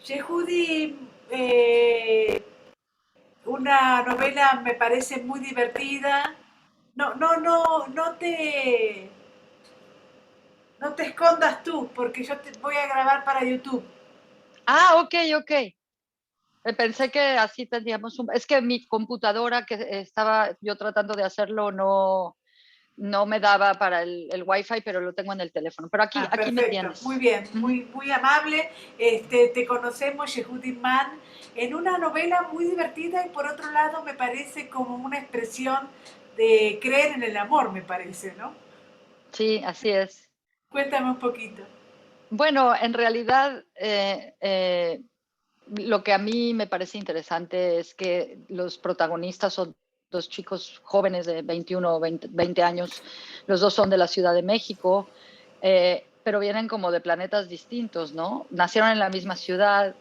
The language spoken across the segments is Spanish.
Yehudi, una novela me parece muy divertida. No te escondas tú, porque yo te voy a grabar para YouTube. Ah, ok, ok. Pensé que así tendríamos un... Es que mi computadora que estaba yo tratando de hacerlo no me daba para el Wi-Fi, pero lo tengo en el teléfono. Pero aquí, Ah, aquí me perfecto, muy tienes. bien, Ujú. muy amable. Te conocemos, Yehudi Mann, en una novela muy divertida y por otro lado me parece como una expresión de creer en el amor, me parece, ¿no? Sí, así es. Cuéntame un poquito. Bueno, en realidad lo que a mí me parece interesante es que los protagonistas son dos chicos jóvenes de 21 o 20 años, los dos son de la Ciudad de México, pero vienen como de planetas distintos, ¿no? Nacieron en la misma ciudad,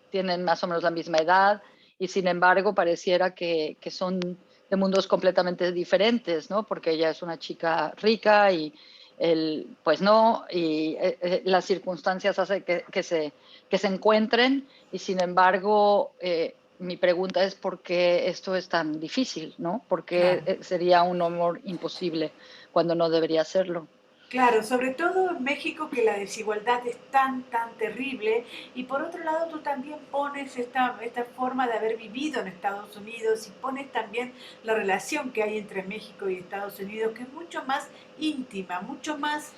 tienen más o menos la misma edad y sin embargo pareciera que son de mundos completamente diferentes, ¿no? Porque ella es una chica rica y él, pues no, y las circunstancias hacen que se encuentren y sin embargo, mi pregunta es por qué esto es tan difícil, ¿no? ¿Por Claro. qué sería un amor imposible cuando no debería serlo? Claro, sobre todo en México que la desigualdad es tan terrible y por otro lado tú también pones esta forma de haber vivido en Estados Unidos y pones también la relación que hay entre México y Estados Unidos que es mucho más íntima, mucho más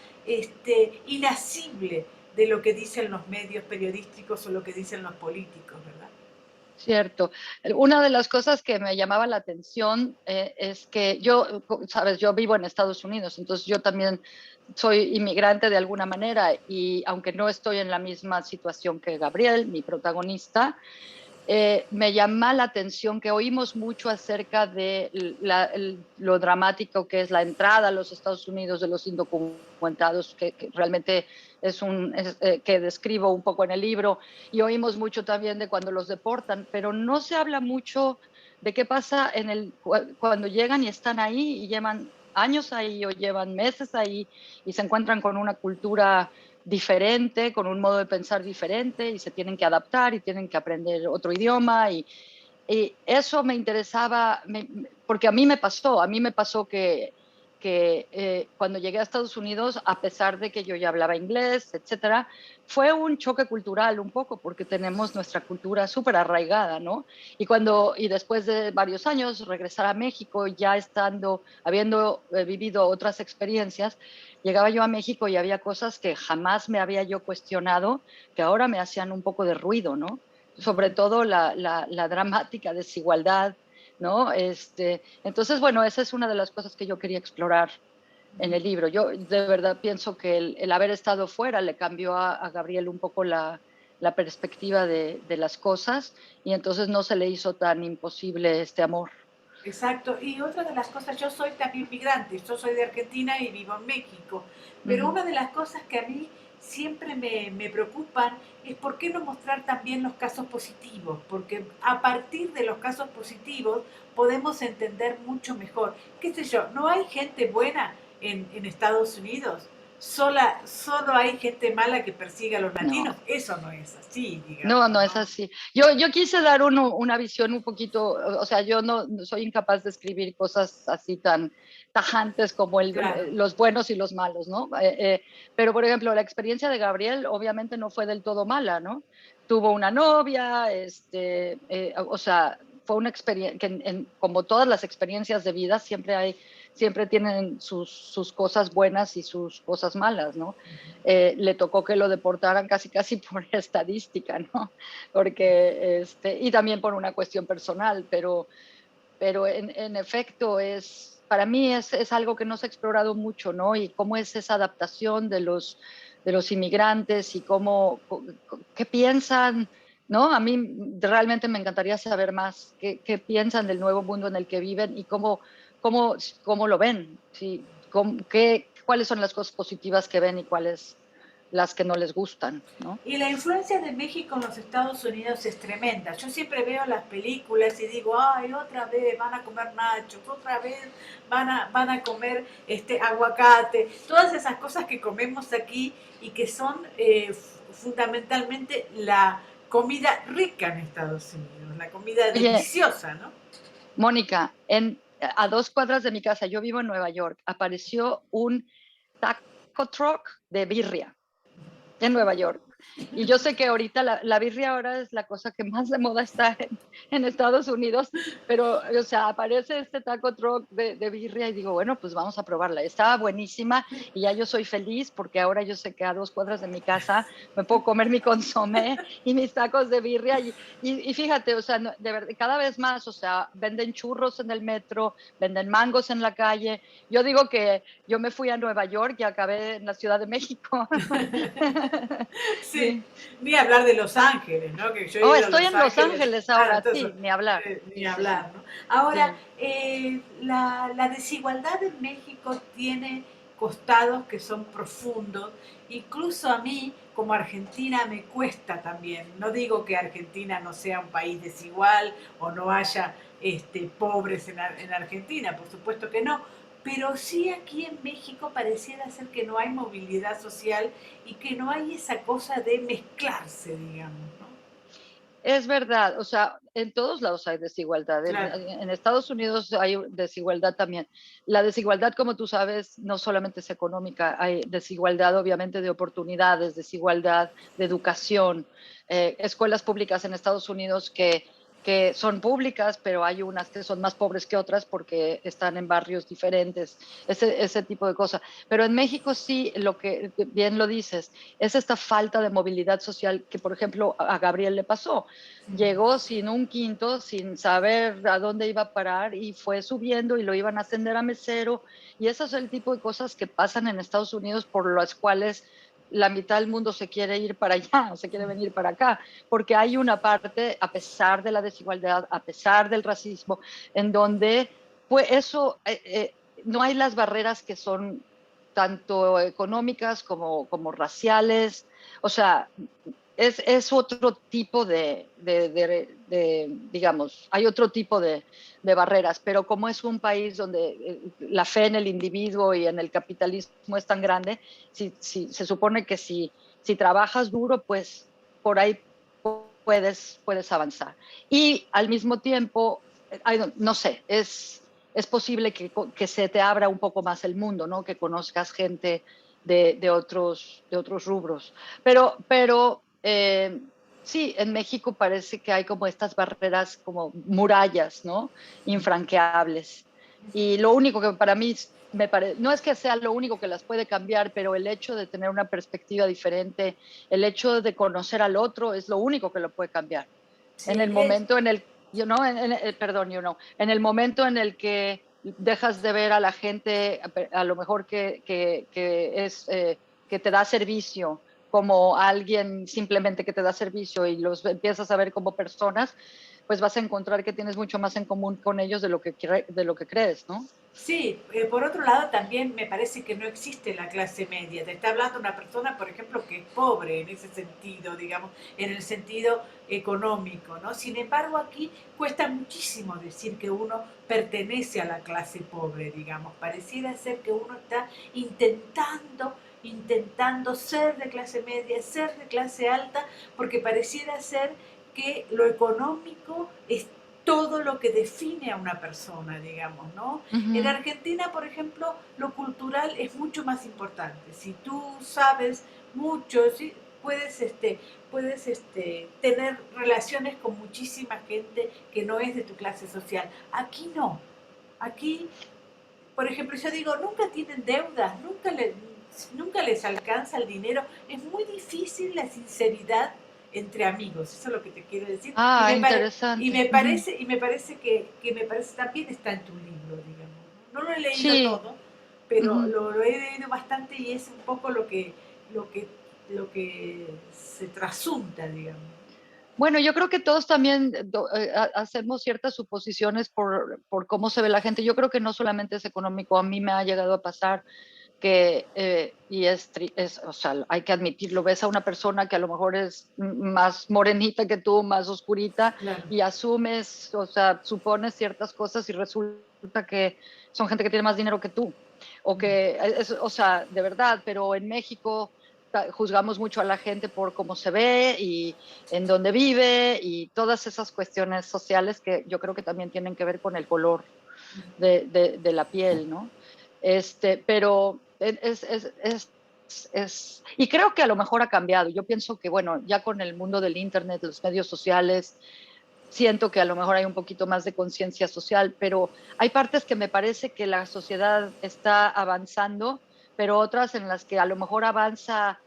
inasible de lo que dicen los medios periodísticos o lo que dicen los políticos, ¿verdad? Cierto. Una de las cosas que me llamaba la atención es que yo, sabes, yo vivo en Estados Unidos, entonces yo también soy inmigrante de alguna manera y aunque no estoy en la misma situación que Gabriel, mi protagonista, me llama la atención que oímos mucho acerca de lo dramático que es la entrada a los Estados Unidos de los indocumentados, que realmente que describo un poco en el libro, y oímos mucho también de cuando los deportan, pero no se habla mucho de qué pasa cuando llegan y están ahí y llevan años ahí o llevan meses ahí y se encuentran con una cultura diferente, con un modo de pensar diferente y se tienen que adaptar y tienen que aprender otro idioma y eso me interesaba porque a mí me pasó que cuando llegué a Estados Unidos, a pesar de que yo ya hablaba inglés, etcétera, fue un choque cultural un poco porque tenemos nuestra cultura súper arraigada, ¿no? Y después de varios años regresar a México, ya habiendo vivido otras experiencias, llegaba yo a México y había cosas que jamás me había yo cuestionado, que ahora me hacían un poco de ruido, ¿no? Sobre todo la dramática desigualdad, ¿no? Entonces, bueno, esa es una de las cosas que yo quería explorar en el libro. Yo de verdad pienso que el haber estado fuera le cambió a Gabriel un poco la perspectiva de las cosas y entonces no se le hizo tan imposible este amor. Exacto, y otra de las cosas, yo soy también migrante, yo soy de Argentina y vivo en México, Uh pero -huh. una de las cosas que a mí siempre me preocupan es por qué no mostrar también los casos positivos, porque a partir de los casos positivos podemos entender mucho mejor. ¿Qué sé yo? ¿No hay gente buena en Estados Unidos? Solo hay gente mala que persigue a los latinos. No. Eso no es así, No, digamos, no es ¿no? así. Yo quise dar una visión un poquito, o sea, yo no soy incapaz de escribir cosas así tan tajantes como Claro. los buenos y los malos, ¿no? Pero, por ejemplo, la experiencia de Gabriel obviamente no fue del todo mala, ¿no? Tuvo una novia, o sea, fue una experiencia, que como todas las experiencias de vida, siempre tienen sus cosas buenas y sus cosas malas, ¿no? Le tocó que lo deportaran casi por estadística, ¿no? Porque, y también por una cuestión personal, pero en efecto para mí es algo que no se ha explorado mucho, ¿no? Y cómo es esa adaptación de los inmigrantes y qué piensan, ¿no? A mí realmente me encantaría saber más qué piensan del nuevo mundo en el que viven y cómo lo ven, ¿sí? ¿Cuáles son las cosas positivas que ven y cuáles las que no les gustan, ¿no? Y la influencia de México en los Estados Unidos es tremenda. Yo siempre veo las películas y digo, ay, otra vez van a comer nachos, otra vez van a comer aguacate, todas esas cosas que comemos aquí y que son fundamentalmente la comida rica en Estados Unidos, la comida Oye, deliciosa, ¿no? Mónica, a 2 cuadras de mi casa, yo vivo en Nueva York, apareció un taco truck de birria en Nueva York. Y yo sé que ahorita la birria ahora es la cosa que más de moda está en Estados Unidos, pero, o sea, aparece este taco truck de birria y digo, bueno, pues vamos a probarla. Estaba buenísima y ya yo soy feliz porque ahora yo sé que a 2 cuadras de mi casa me puedo comer mi consomé y mis tacos de birria. Y fíjate, o sea, de verdad, cada vez más, o sea, venden churros en el metro, venden mangos en la calle. Yo digo que yo me fui a Nueva York y acabé en la Ciudad de México. Sí, Sí. ni hablar de Los Ángeles, ¿no? Que yo he Oh, ido a estoy Los en Los Ángeles, Ángeles ah, ahora, entonces, sí, ni hablar. ni Sí, sí, sí. hablar, ¿no? Ahora, Sí. la desigualdad en México tiene costados que son profundos, incluso a mí, como argentina, me cuesta también. No digo que Argentina no sea un país desigual o no haya pobres en Argentina, por supuesto que no, pero sí aquí en México pareciera ser que no hay movilidad social y que no hay esa cosa de mezclarse, digamos, ¿no? Es verdad, o sea, en todos lados hay desigualdad. Claro, En Estados Unidos hay desigualdad también. La desigualdad, como tú sabes, no solamente es económica, hay desigualdad obviamente de oportunidades, desigualdad de educación. Escuelas públicas en Estados Unidos que son públicas, pero hay unas que son más pobres que otras porque están en barrios diferentes, ese tipo de cosas. Pero en México sí, lo que bien lo dices, es esta falta de movilidad social que, por ejemplo, a Gabriel le pasó. Llegó sin un quinto, sin saber a dónde iba a parar y fue subiendo y lo iban a ascender a mesero. Y eso es el tipo de cosas que pasan en Estados Unidos por las cuales la mitad del mundo se quiere ir para allá o se quiere venir para acá, porque hay una parte, a pesar de la desigualdad, a pesar del racismo, en donde pues eso, no hay las barreras que son tanto económicas como raciales, o sea, es otro tipo digamos, hay otro tipo de barreras, pero como es un país donde la fe en el individuo y en el capitalismo es tan grande, se supone que si trabajas duro, pues por ahí puedes avanzar. Y al mismo tiempo, no sé, es posible que se te abra un poco más el mundo, ¿no? Que conozcas gente de otros rubros. Pero sí, en México parece que hay como estas barreras, como murallas, ¿no? Infranqueables. Y lo único que para mí no es que sea lo único que las puede cambiar, pero el hecho de tener una perspectiva diferente, el hecho de conocer al otro es lo único que lo puede cambiar. En sí, el momento en el, perdón, en el momento en el que dejas de ver a la gente, a lo mejor que te da servicio, como alguien simplemente que te da servicio y los empiezas a ver como personas, pues vas a encontrar que tienes mucho más en común con ellos de lo que crees, ¿no? sí, por otro lado también me parece que no existe la clase media. Te está hablando una persona, por ejemplo, que es pobre en ese sentido, digamos, en el sentido económico, ¿no? Sin embargo, aquí cuesta muchísimo decir que uno pertenece a la clase pobre, digamos. Pareciera ser que uno está intentando ser de clase media, ser de clase alta, porque pareciera ser que lo económico es todo lo que define a una persona, digamos, ¿no? En Ujú. Argentina, por ejemplo, lo cultural es mucho más importante. Si tú sabes mucho, ¿sí? puedes tener relaciones con muchísima gente que no es de tu clase social. Aquí no. Aquí, por ejemplo, yo digo, nunca tienen deudas, nunca les alcanza el dinero. Es muy difícil la sinceridad entre amigos, eso es lo que te quiero decir. Y Ah, me, pare, interesante. Ujú. y me parece que me parece también está en tu libro, digamos. No lo he leído Sí. todo, pero Ujú. lo he leído bastante y es un poco lo que, lo que se trasunta, digamos. Bueno, yo creo que todos también hacemos ciertas suposiciones por cómo se ve la gente. Yo creo que no solamente es económico, a mí me ha llegado a pasar o sea, hay que admitirlo, ves a una persona que a lo mejor es más morenita que tú, más oscurita, Claro. y asumes, o sea, supones ciertas cosas y resulta que son gente que tiene más dinero que tú, o sea, de verdad, pero en México juzgamos mucho a la gente por cómo se ve y en dónde vive y todas esas cuestiones sociales que yo creo que también tienen que ver con el color de la piel, ¿no? Pero y creo que a lo mejor ha cambiado. Yo pienso que, bueno, ya con el mundo del Internet, los medios sociales, siento que a lo mejor hay un poquito más de conciencia social, pero hay partes que me parece que la sociedad está avanzando, pero otras en las que a lo mejor avanza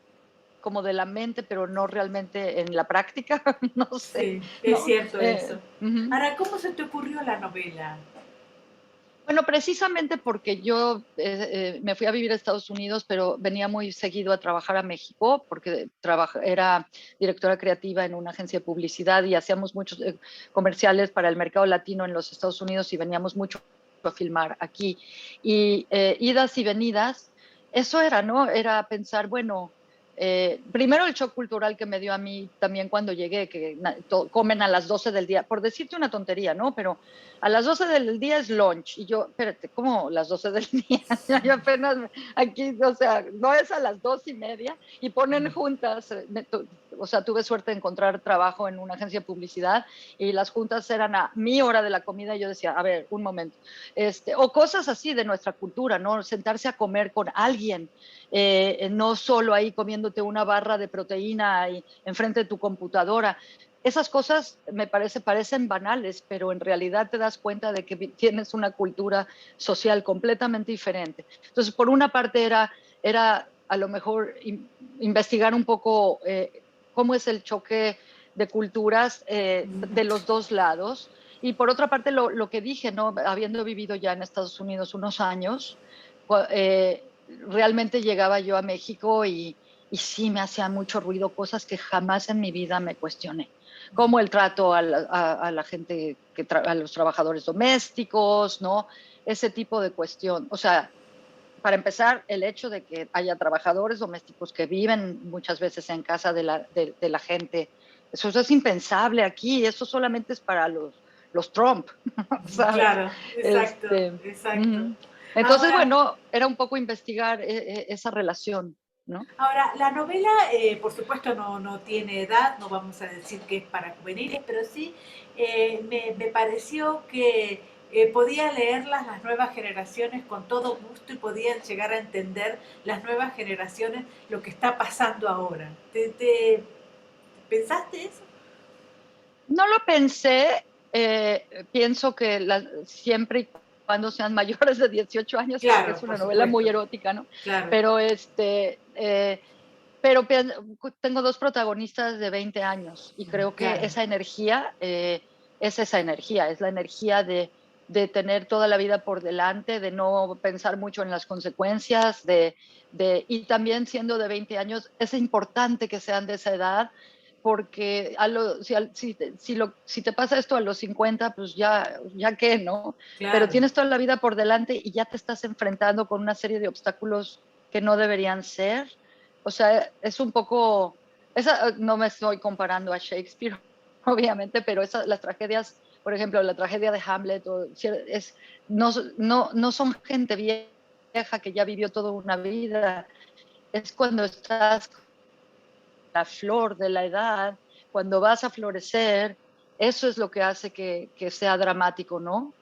como de la mente, pero no realmente en la práctica, no sé, Sí, es ¿no? cierto eso. Uh-huh. Ahora, ¿cómo se te ocurrió la novela? Bueno, precisamente porque yo me fui a vivir a Estados Unidos, pero venía muy seguido a trabajar a México, porque era directora creativa en una agencia de publicidad y hacíamos muchos comerciales para el mercado latino en los Estados Unidos y veníamos mucho a filmar aquí. Y idas y venidas, eso era, ¿no? Era pensar, bueno, primero el shock cultural que me dio a mí también cuando llegué, que comen a las 12 del día, por decirte una tontería, ¿no? Pero a las 12 del día es lunch. Y yo, espérate, ¿cómo las 12 del día? Yo apenas aquí, o sea, no es a las 2:30 y ponen juntas. O sea, tuve suerte de encontrar trabajo en una agencia de publicidad y las juntas eran a mi hora de la comida y yo decía, a ver, un momento. O cosas así de nuestra cultura, ¿no? Sentarse a comer con alguien, no solo ahí comiéndote una barra de proteína y enfrente de tu computadora. Esas cosas parecen banales, pero en realidad te das cuenta de que tienes una cultura social completamente diferente. Entonces, por una parte era a lo mejor investigar un poco cómo es el choque de culturas de los dos lados. Y por otra parte, lo que dije, ¿no? Habiendo vivido ya en Estados Unidos unos años, realmente llegaba yo a México y sí me hacía mucho ruido, cosas que jamás en mi vida me cuestioné, como el trato a la gente, a los trabajadores domésticos, ¿no? Ese tipo de cuestión. O sea, para empezar, el hecho de que haya trabajadores domésticos que viven muchas veces en casa de la gente, eso es impensable aquí, eso solamente es para los Trump, ¿sabes? Claro, exacto, Este, exacto. uh-huh. Entonces, Ahora, bueno, era un poco investigar esa relación, ¿no? ahora la novela, por supuesto, no tiene edad, no vamos a decir que es para juveniles, pero sí me pareció que podía leerlas las nuevas generaciones con todo gusto y podían llegar a entender las nuevas generaciones lo que está pasando ahora. ¿Te pensaste eso? No lo pensé, pienso que siempre y cuando sean mayores de 18 años, porque Claro, es por una novela muy supuesto, erótica, ¿no? claro, Pero pero tengo dos protagonistas de 20 años y creo que claro. esa energía es esa energía, es la energía de tener toda la vida por delante, de no pensar mucho en las consecuencias, y también siendo de 20 años, es importante que sean de esa edad porque si te pasa esto a los 50, pues ya qué, ¿no? Pero Claro. tienes toda la vida por delante y ya te estás enfrentando con una serie de obstáculos que no deberían ser. O sea, es un poco, no me estoy comparando a Shakespeare, obviamente, pero las tragedias, por ejemplo, la tragedia de Hamlet, no, no son gente vieja que ya vivió toda una vida, es cuando estás la flor de la edad, cuando vas a florecer, eso es lo que hace que sea dramático, ¿no?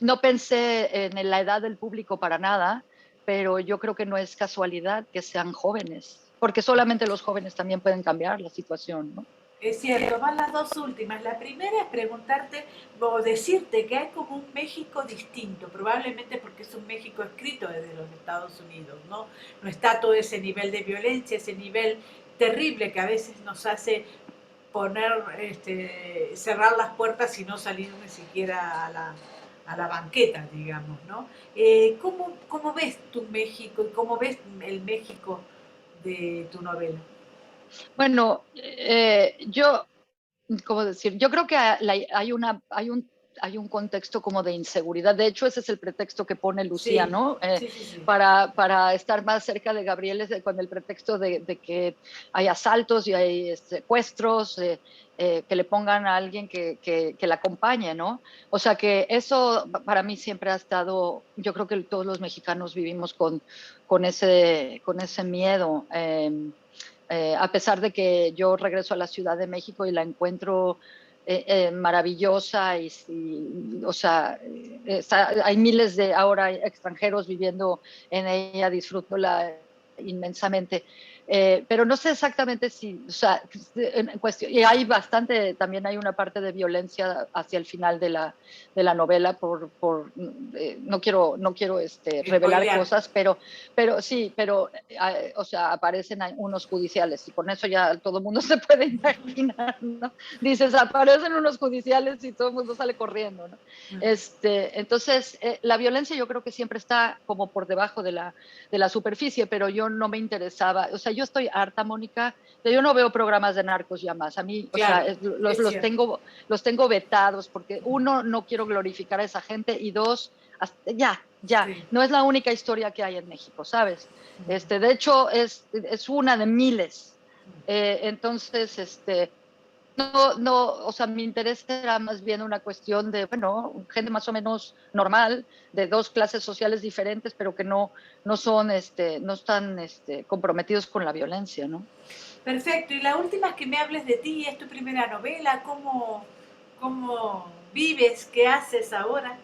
No pensé en la edad del público para nada, pero yo creo que no es casualidad que sean jóvenes, porque solamente los jóvenes también pueden cambiar la situación, ¿no? Es cierto, van las dos últimas. La primera es preguntarte o decirte que hay como un México distinto, probablemente porque es un México escrito desde los Estados Unidos, ¿no? No está todo ese nivel de violencia, ese nivel terrible que a veces nos hace poner, cerrar las puertas y no salir ni siquiera a la banqueta, digamos, ¿no? ¿Cómo ves tu México y cómo ves el México de tu novela? Bueno, ¿cómo decir? Yo creo que hay hay un contexto como de inseguridad. De hecho, ese es el pretexto que pone Lucía, Sí, ¿no? sí. Para estar más cerca de Gabriel, con el pretexto de que hay asaltos y hay secuestros, que le pongan a alguien que la acompañe, ¿no? O sea que eso para mí siempre ha estado, yo creo que todos los mexicanos vivimos con ese miedo. A pesar de que yo regreso a la Ciudad de México y la encuentro maravillosa o sea, hay miles de ahora extranjeros viviendo en ella, disfrútola inmensamente. Pero no sé exactamente si, o sea, en cuestión, y hay bastante, también hay una parte de violencia hacia el final de la novela, no quiero revelar Spoilear. cosas, pero sí, o sea, aparecen unos judiciales y con eso ya todo el mundo se puede imaginar, ¿no? Dices, aparecen unos judiciales y todo el mundo sale corriendo, ¿no? Entonces, la violencia yo creo que siempre está como por debajo de la superficie, pero yo no me interesaba, o sea, yo estoy harta, Mónica, yo no veo programas de narcos ya más, a mí, o sea, Claro, es cierto. los tengo vetados porque uno, no quiero glorificar a esa gente y dos, ya, Sí. no es la única historia que hay en México, ¿sabes? De hecho, es una de miles. Entonces, no, o sea, mi interés era más bien una cuestión de, bueno, gente más o menos normal, de dos clases sociales diferentes, pero que no son, no están comprometidos con la violencia, ¿no? Perfecto. Y la última es que me hables de ti, es tu primera novela, cómo vives, qué haces ahora.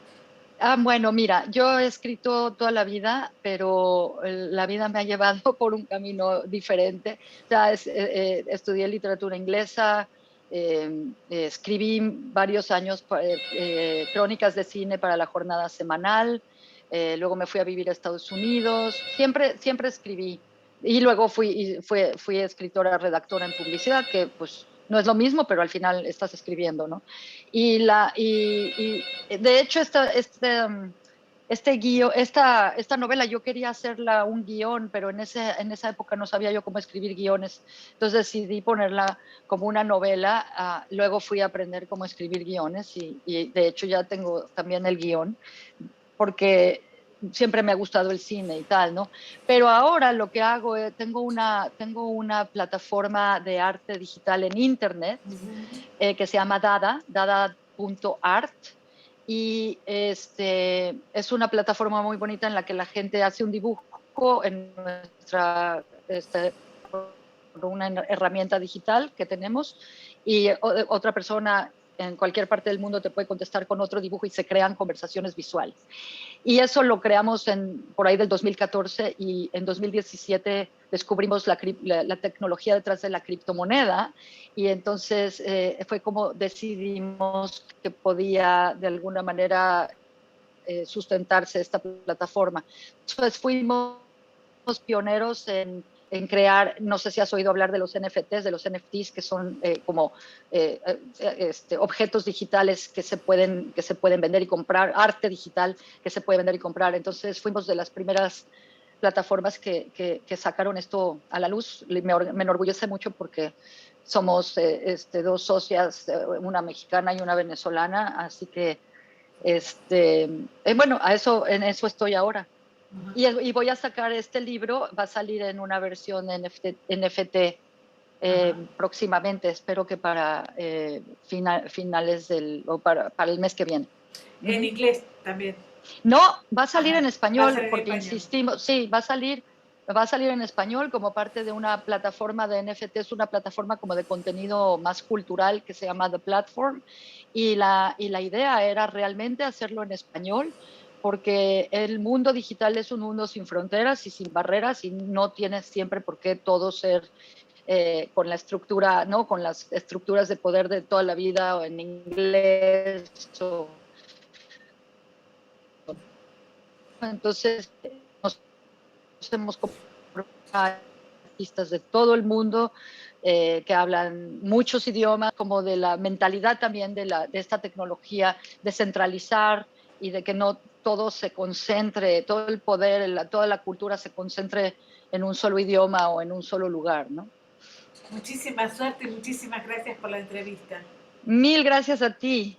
Bueno, mira, yo he escrito toda la vida, pero la vida me ha llevado por un camino diferente. O sea, estudié literatura inglesa, escribí varios años crónicas de cine para la jornada semanal, luego me fui a vivir a Estados Unidos, siempre escribí. Y luego fui escritora, redactora en publicidad, que pues no es lo mismo, pero al final estás escribiendo, ¿no? Y de hecho, esta novela yo quería hacerla un guión, pero en esa época no sabía yo cómo escribir guiones, entonces decidí ponerla como una novela. Luego fui a aprender cómo escribir guiones y de hecho ya tengo también el guión, porque siempre me ha gustado el cine y tal, ¿no? Pero ahora lo que hago es, tengo una plataforma de arte digital en internet que se llama dada.art, y es una plataforma muy bonita en la que la gente hace un dibujo en nuestra, una herramienta digital que tenemos, y otra persona en cualquier parte del mundo te puede contestar con otro dibujo y se crean conversaciones visuales. Y eso lo creamos por ahí del 2014, y en 2017 descubrimos la tecnología detrás de la criptomoneda, y entonces fue como decidimos que podía de alguna manera sustentarse esta plataforma. Entonces fuimos pioneros en crear, no sé si has oído hablar de los NFTs, que son como objetos digitales que se pueden vender y comprar, arte digital que se puede vender y comprar. Entonces fuimos de las primeras plataformas que sacaron esto a la luz. Me enorgullece mucho porque somos dos socias, una mexicana y una venezolana, así que bueno, en eso estoy ahora. Y voy a sacar este libro, va a salir en una versión NFT Ajá. próximamente, espero que para finales o para el mes que viene. En Ujú. inglés también. No, va a salir Ajá. en Va a español, ser en porque español. insistimos, sí, va a salir en español como parte de una plataforma de NFT, es una plataforma como de contenido más cultural que se llama The Platform, y la idea era realmente hacerlo en español, porque el mundo digital es un mundo sin fronteras y sin barreras, y no tiene siempre por qué todo ser con la estructura, ¿no? Con las estructuras de poder de toda la vida o en inglés. Entonces, nos hemos comprado artistas de todo el mundo que hablan muchos idiomas, como de la mentalidad también de esta tecnología, de centralizar y de que no todo se concentre, todo el poder, toda la cultura se concentre en un solo idioma o en un solo lugar, ¿no? Muchísima suerte y muchísimas gracias por la entrevista. Mil gracias a ti.